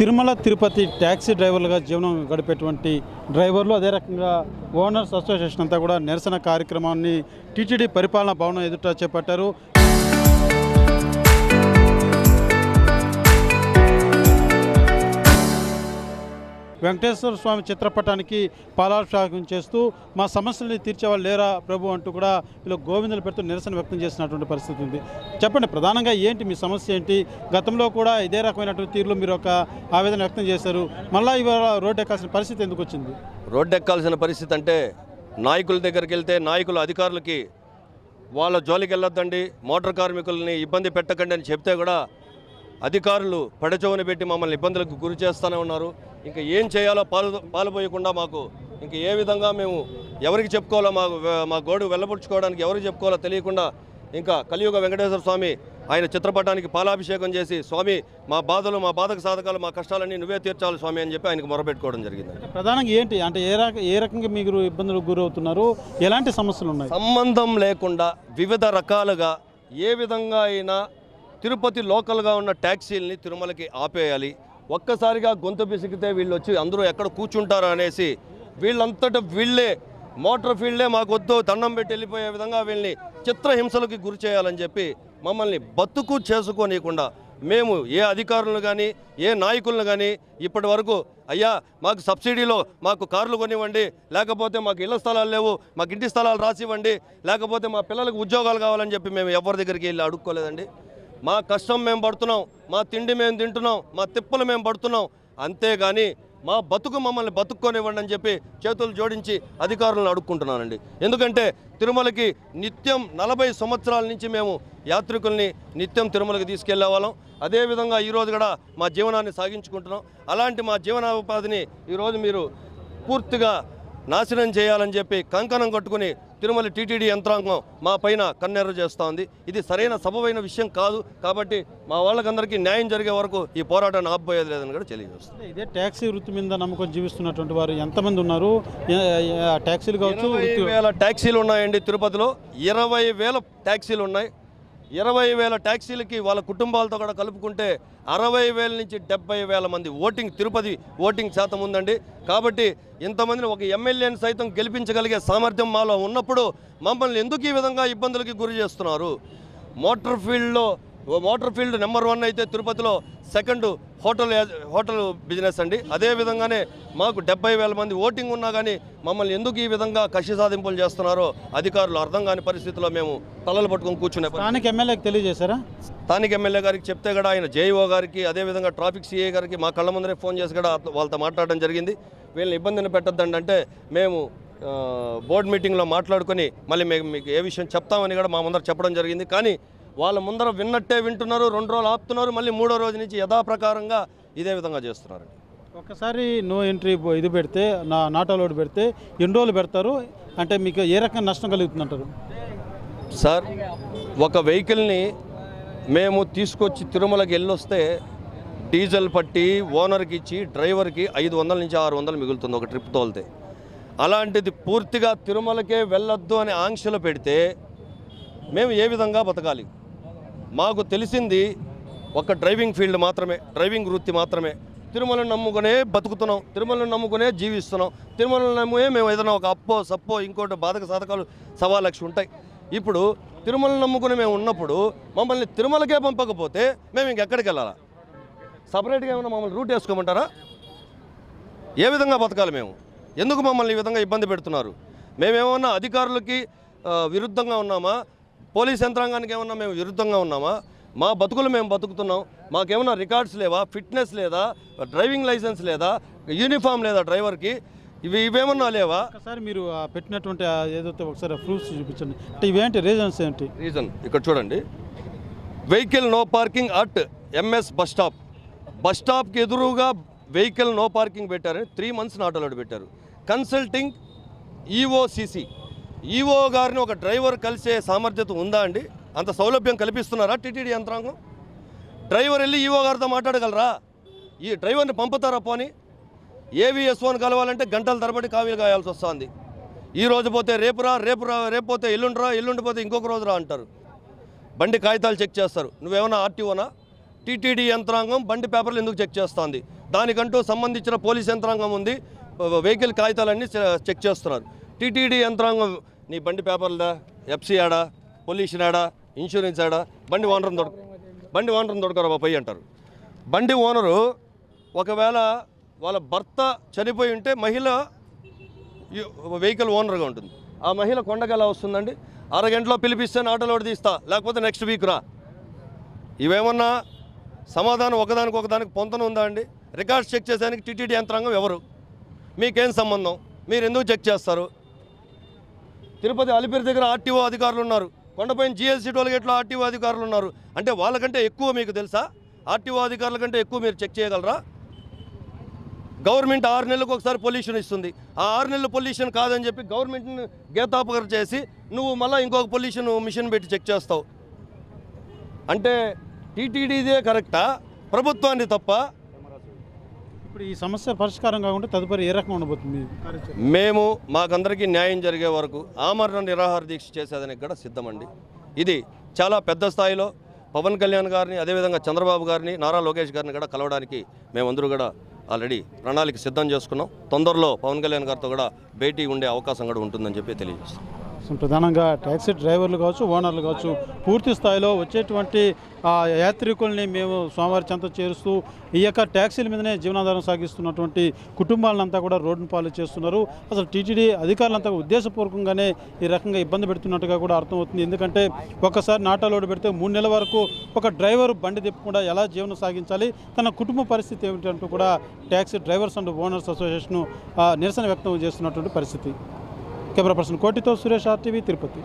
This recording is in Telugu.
తిరుమల తిరుపతి ట్యాక్సీ డ్రైవర్లుగా జీవనం గడిపేటువంటి డ్రైవర్లు అదే రకంగా ఓనర్స్ అసోసియేషన్ అంతా కూడా నిరసన కార్యక్రమాన్ని టీటీడీ పరిపాలనా భవనం ఎదుట చేపట్టారు. వెంకటేశ్వర స్వామి చిత్రపటానికి పాలాభిషేకం చేస్తూ మా సమస్యల్ని తీర్చేవాళ్ళు లేరా ప్రభు అంటూ కూడా వీళ్ళు గోవిందులు పెడుతూ నిరసన వ్యక్తం చేసినటువంటి పరిస్థితి ఉంది. చెప్పండి, ప్రధానంగా ఏంటి మీ సమస్య ఏంటి? గతంలో కూడా ఇదే రకమైనటువంటి తీరులో మీరు ఒక ఆవేదన వ్యక్తం చేశారు, మళ్ళీ ఇవాళ రోడ్డు ఎక్కాల్సిన పరిస్థితి ఎందుకు వచ్చింది? రోడ్డు ఎక్కాల్సిన పరిస్థితి అంటే నాయకుల దగ్గరికి వెళ్తే నాయకులు అధికారులకి వాళ్ళ జోలికి వెళ్ళొద్దండి, మోటార్ కార్మికుల్ని ఇబ్బంది పెట్టకండి అని చెప్తే కూడా అధికారులు పడచోని పెట్టి మమ్మల్ని ఇబ్బందులకు గురి చేస్తూనే ఉన్నారు. ఇంకా ఏం చేయాలో పాలుపోయకుండా మాకు ఇంక ఏ విధంగా మేము ఎవరికి చెప్పుకోవాలో మా గోడు వెళ్ళబుచ్చుకోవడానికి ఎవరికి చెప్పుకోవాలో తెలియకుండా ఇంకా కలియుగ వెంకటేశ్వర స్వామి ఆయన చిత్రపటానికి పాలాభిషేకం చేసి, స్వామి మా బాధలు, మా బాధక సాధకాలు, మా కష్టాలన్నీ నువ్వే తీర్చాలి స్వామి అని చెప్పి ఆయనకు మొరపెట్టుకోవడం జరిగింది. ప్రధానంగా ఏంటి అంటే ఏ రకంగా మీరు ఇబ్బందులకు గురవుతున్నారు, ఎలాంటి సమస్యలు ఉన్నాయి? సంబంధం లేకుండా వివిధ రకాలుగా ఏ విధంగా అయినా తిరుపతి లోకల్గా ఉన్న ట్యాక్సీలని తిరుమలకి ఆపేయాలి, ఒక్కసారిగా గొంతు పిసికితే వీళ్ళు వచ్చి అందరూ ఎక్కడ కూర్చుంటారు అనేసి వీళ్ళంతటా వీళ్ళే మోటార్ ఫీల్డే మాకు వద్దు దండం పెట్టి వెళ్ళిపోయే విధంగా వీళ్ళని చిత్రహింసలకి గురి చేయాలని చెప్పి మమ్మల్ని బతుకు చేసుకోనీయకుండా మేము ఏ అధికారులను కానీ ఏ నాయకులను కానీ ఇప్పటి వరకు అయ్యా మాకు సబ్సిడీలో మాకు కార్లు కొనివ్వండి, లేకపోతే మాకు ఇళ్ల స్థలాలు లేవు మాకు ఇంటి స్థలాలు రాసివ్వండి, లేకపోతే మా పిల్లలకు ఉద్యోగాలు కావాలని చెప్పి మేము ఎవరి దగ్గరికి వెళ్ళి అడుక్కోలేదండి. మా కష్టం మేము పడుతున్నాం, మా తిండి మేము తింటున్నాం, మా తిప్పలు మేము పడుతున్నాం, అంతేగాని మా బతుకు మమ్మల్ని బతుక్కోనివ్వండి అని చెప్పి చేతులు జోడించి అధికారులను అడుక్కుంటున్నానండి. ఎందుకంటే తిరుమలకి నిత్యం 40 సంవత్సరాల నుంచి మేము యాత్రికుల్ని నిత్యం తిరుమలకి తీసుకెళ్లే వాళ్ళం. అదేవిధంగా ఈరోజు కూడా మా జీవనాన్ని సాగించుకుంటున్నాం. అలాంటి మా జీవనోపాధిని ఈరోజు మీరు పూర్తిగా నాశనం చేయాలని చెప్పి కంకణం కట్టుకుని తిరుమల టీటీడీ యంత్రాంగం మా పైన కన్నెర్ర చేస్తోంది. ఇది సరైన సబబైన విషయం కాదు. కాబట్టి మా వాళ్ళకందరికీ న్యాయం జరిగే వరకు ఈ పోరాటాన్ని ఆపబోయేది లేదని కూడా తెలియజేస్తుంది. ఇదే ట్యాక్సీ వృత్తి మీద నమ్మకం జీవిస్తున్నటువంటి వారు ఎంతమంది ఉన్నారు? ట్యాక్సీలు కావచ్చు, 20,000 ట్యాక్సీలు ఉన్నాయండి తిరుపతిలో. 20,000 ట్యాక్సీలు ఉన్నాయి. 20,000 ట్యాక్సీలకి వాళ్ళ కుటుంబాలతో కూడా కలుపుకుంటే 60,000 నుంచి 70,000 మంది తిరుపతి ఓటింగ్ శాతం ఉందండి. కాబట్టి ఇంతమందిని ఒక ఎమ్మెల్యేని సైతం గెలిపించగలిగే సామర్థ్యం మాలో ఉన్నప్పుడు మమ్మల్ని ఎందుకు ఈ విధంగా ఇబ్బందులకి గురి చేస్తున్నారు? మోటార్ ఫీల్డ్ నెంబర్ 1 అయితే తిరుపతిలో, సెకండ్ హోటల్ బిజినెస్ అండి. అదేవిధంగానే మాకు 70,000 మంది ఓటింగ్ ఉన్నా కానీ మమ్మల్ని ఎందుకు ఈ విధంగా కక్ష సాధింపులు చేస్తున్నారో అధికారులు అర్థం కాని పరిస్థితిలో మేము తలలు పట్టుకొని కూర్చునే. స్థానిక ఎమ్మెల్యేకి తెలియజేశారా? స్థానిక ఎమ్మెల్యే గారికి చెప్తే కూడా ఆయన జేఈఓ గారికి, అదేవిధంగా ట్రాఫిక్ సిఐ గారికి మా కళ్ళ ముందరే ఫోన్ చేసి కూడా వాళ్ళతో మాట్లాడడం జరిగింది. వీళ్ళని ఇబ్బందిని పెట్టద్దండి అంటే మేము బోర్డు మీటింగ్లో మాట్లాడుకొని మళ్ళీ మీకు ఏ విషయం చెప్తామని కూడా మా ముందర చెప్పడం జరిగింది. కానీ వాళ్ళ ముందర విన్నట్టే వింటున్నారు, 2 రోజులు ఆపుతున్నారు, మళ్ళీ 3వ రోజు నుంచి యథాప్రకారంగా ఇదే విధంగా చేస్తున్నారు. ఒకసారి నో ఎంట్రీ ఇది పెడితే, నాట్ అలౌడ్ పెడితే ఎన్ని రోజులు పెడతారు? అంటే మీకు ఏ రకంగా నష్టం కలుగుతుందంటారు? సార్, ఒక వెహికల్ని మేము తీసుకొచ్చి తిరుమలకి వెళ్ళొస్తే డీజిల్ పట్టి ఓనర్కి ఇచ్చి డ్రైవర్కి 500 నుంచి 600 మిగులుతుంది ఒక ట్రిప్ తోలితే. అలాంటిది పూర్తిగా తిరుమలకే వెళ్ళొద్దు అని ఆంక్షలు పెడితే మేము ఏ విధంగా బతకాలి? మాకు తెలిసింది ఒక డ్రైవింగ్ ఫీల్డ్ మాత్రమే, డ్రైవింగ్ వృత్తి మాత్రమే. తిరుమలను నమ్ముకునే బతుకుతున్నాం, తిరుమలను నమ్ముకునే జీవిస్తున్నాం. తిరుమలను నమ్మునే మేము ఏదైనా ఒక అప్పో సప్పో ఇంకోటి బాధక సాధకాలు 1,00,000 ఉంటాయి. ఇప్పుడు తిరుమలను నమ్ముకుని మేము ఉన్నప్పుడు మమ్మల్ని తిరుమలకే పంపకపోతే మేము ఇంకెక్కడికి వెళ్ళాలా? సపరేట్గా ఏమైనా మమ్మల్ని రూట్ వేసుకోమంటారా? ఏ విధంగా బతకాలి మేము? ఎందుకు మమ్మల్ని ఈ విధంగా ఇబ్బంది పెడుతున్నారు? మేమేమన్నా అధికారులకి విరుద్ధంగా ఉన్నామా? పోలీస్ యంత్రాంగానికి ఏమన్నా మేము విరుద్ధంగా ఉన్నామా? మా బతుకులు మేము బతుకుతున్నాం. మాకేమన్నా రికార్డ్స్ లేవా? ఫిట్నెస్ లేదా? డ్రైవింగ్ లైసెన్స్ లేదా? యూనిఫామ్ లేదా డ్రైవర్కి? ఇవేమన్నా లేవా? ఒకసారి మీరు పెట్టినటువంటి ఏదైతే ఒకసారి ప్రూఫ్స్ చూపించండి. అంటే ఇవేంటి రీజన్స్ ఏంటి? రీజన్ ఇక్కడ చూడండి. Vehicle no parking at MS bus స్టాప్కి ఎదురుగా వెహికల్ నో పార్కింగ్ పెట్టారని 3 months నాట్ అలౌడ్ పెట్టారు. కన్సల్టింగ్ ఈఓసిసి, ఈఓ గారిని ఒక డ్రైవర్ కలిసే సామర్థ్యత ఉందా అండి? అంత సౌలభ్యం కల్పిస్తున్నారా టీటీడీ యంత్రాంగం? డ్రైవర్ వెళ్ళి ఈఓ గారితో మాట్లాడగలరా? ఈ డ్రైవర్ని పంపుతారా? పోనీ ఏవిఎస్1 కలవాలంటే గంటల తరబడి కావీలు కాయాల్సి వస్తుంది. ఈ రోజు పోతే రేపు పోతే ఎల్లుండి పోతే ఇంకొక రోజు రా అంటారు. బండి కాగితాలు చెక్ చేస్తారు. నువ్వేమన్నా ఆర్టీఓనా? టీటీడీ యంత్రాంగం బండి పేపర్లు ఎందుకు చెక్ చేస్తుంది? దానికంటూ సంబంధించిన పోలీస్ యంత్రాంగం ఉంది, వెహికల్ కాగితాలన్నీ చెక్ చేస్తున్నారు. టీటీడీ యంత్రాంగం నీ బండి పేపర్లదా, ఎఫ్సీ ఆడా, పొల్యూషన్ ఆడా, ఇన్సూరెన్స్ ఆడా, బండి ఓనర్ని దొరకరా పోయి అంటారు. బండి ఓనరు ఒకవేళ వాళ్ళ భర్త చనిపోయి ఉంటే మహిళ వెహికల్ ఓనర్గా ఉంటుంది. ఆ మహిళ కొండకి ఎలా వస్తుందండి? అరగంటలో పిలిపిస్తే ఆటోలో తీస్తా, లేకపోతే నెక్స్ట్ వీక్ రా. ఇవేమన్నా సమాధానం ఒకదానికి పొంతన ఉందా అండి? రికార్డ్స్ చెక్ చేసేదానికి టీటీడీ యంత్రాంగం ఎవరు? మీకేం సంబంధం? మీరు ఎందుకు చెక్ చేస్తారు? తిరుపతి అలిపిరి దగ్గర ఆర్టీఓ అధికారులు ఉన్నారు, కొండపైన జిఎస్టీ టోల్గేట్లో ఆర్టీఓ అధికారులు ఉన్నారు. అంటే వాళ్ళకంటే ఎక్కువ మీకు తెలుసా? ఆర్టీఓ అధికారుల కంటే ఎక్కువ మీరు చెక్ చేయగలరా? గవర్నమెంట్ 6 నెలలకు ఒకసారి పొల్యూషన్ ఇస్తుంది. ఆ 6 నెలల పొల్యూషన్ కాదని చెప్పి గవర్నమెంట్ని గేతాపకర చేసి నువ్వు మళ్ళీ ఇంకొక పొల్యూషన్ మిషన్ పెట్టి చెక్ చేస్తావు. అంటే టీటీడీదే కరెక్టా, ప్రభుత్వాన్ని తప్ప? ఇప్పుడు ఈ సమస్య పరిష్కారం కాకుండా తదుపరి ఏ రకంగా ఉండబోతుంది? మేము మాకందరికీ న్యాయం జరిగే వరకు ఆమరణ నిరాహార దీక్ష చేసేదానికి కూడా సిద్ధమండి. ఇది చాలా పెద్ద స్థాయిలో పవన్ కళ్యాణ్ గారిని, అదేవిధంగా చంద్రబాబు గారిని, నారా లోకేష్ గారిని కూడా కలవడానికి మేమందరూ కూడా ఆల్రెడీ ప్రణాళిక సిద్ధం చేసుకున్నాం. తొందరలో పవన్ కళ్యాణ్ గారితో కూడా భేటీ ఉండే అవకాశం కూడా ఉంటుందని చెప్పి తెలియజేస్తాం. ప్రధానంగా ట్యాక్సీ డ్రైవర్లు కావచ్చు, ఓనర్లు కావచ్చు, పూర్తి స్థాయిలో వచ్చేటువంటి యాత్రికుల్ని మేము స్వామివారి చెంత చేరుస్తూ ఈ యొక్క ట్యాక్సీల మీదనే జీవనాధారం సాగిస్తున్నటువంటి కుటుంబాలంతా కూడా రోడ్డును పాలు చేస్తున్నారు. అసలు టీటీడీ అధికారులంతా ఉద్దేశపూర్వకంగానే ఈ రకంగా ఇబ్బంది పెడుతున్నట్టుగా కూడా అర్థమవుతుంది. ఎందుకంటే ఒక్కసారి నాటా లోడ్ పెడితే 3 నెలల వరకు ఒక డ్రైవర్ బండి తిప్పకుండా ఎలా జీవనం సాగించాలి, తన కుటుంబ పరిస్థితి ఏమిటంటూ కూడా taxi drivers and owners association నిరసన వ్యక్తం చేస్తున్నటువంటి పరిస్థితి. కెమెరా పర్సన్ కోటితో సురేష్, RTV, తిరుపతి.